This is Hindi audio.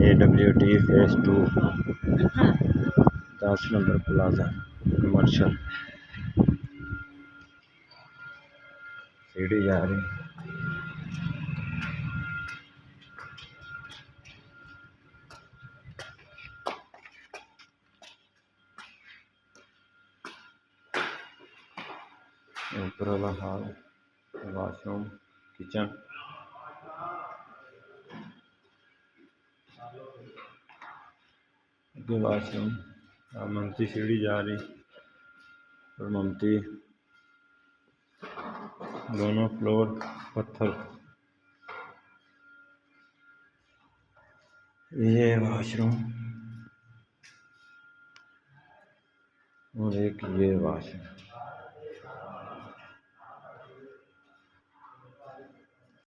AWT phase 2 10 number plaza commercial सीढ़ी जा रही ऊपर वाला हॉल वॉशरूम किचन वॉशरूम ममती सीढ़ी जा रही और ममती दोनों फ्लोर पत्थर। ये वॉशरूम और एक ये वॉशरूम।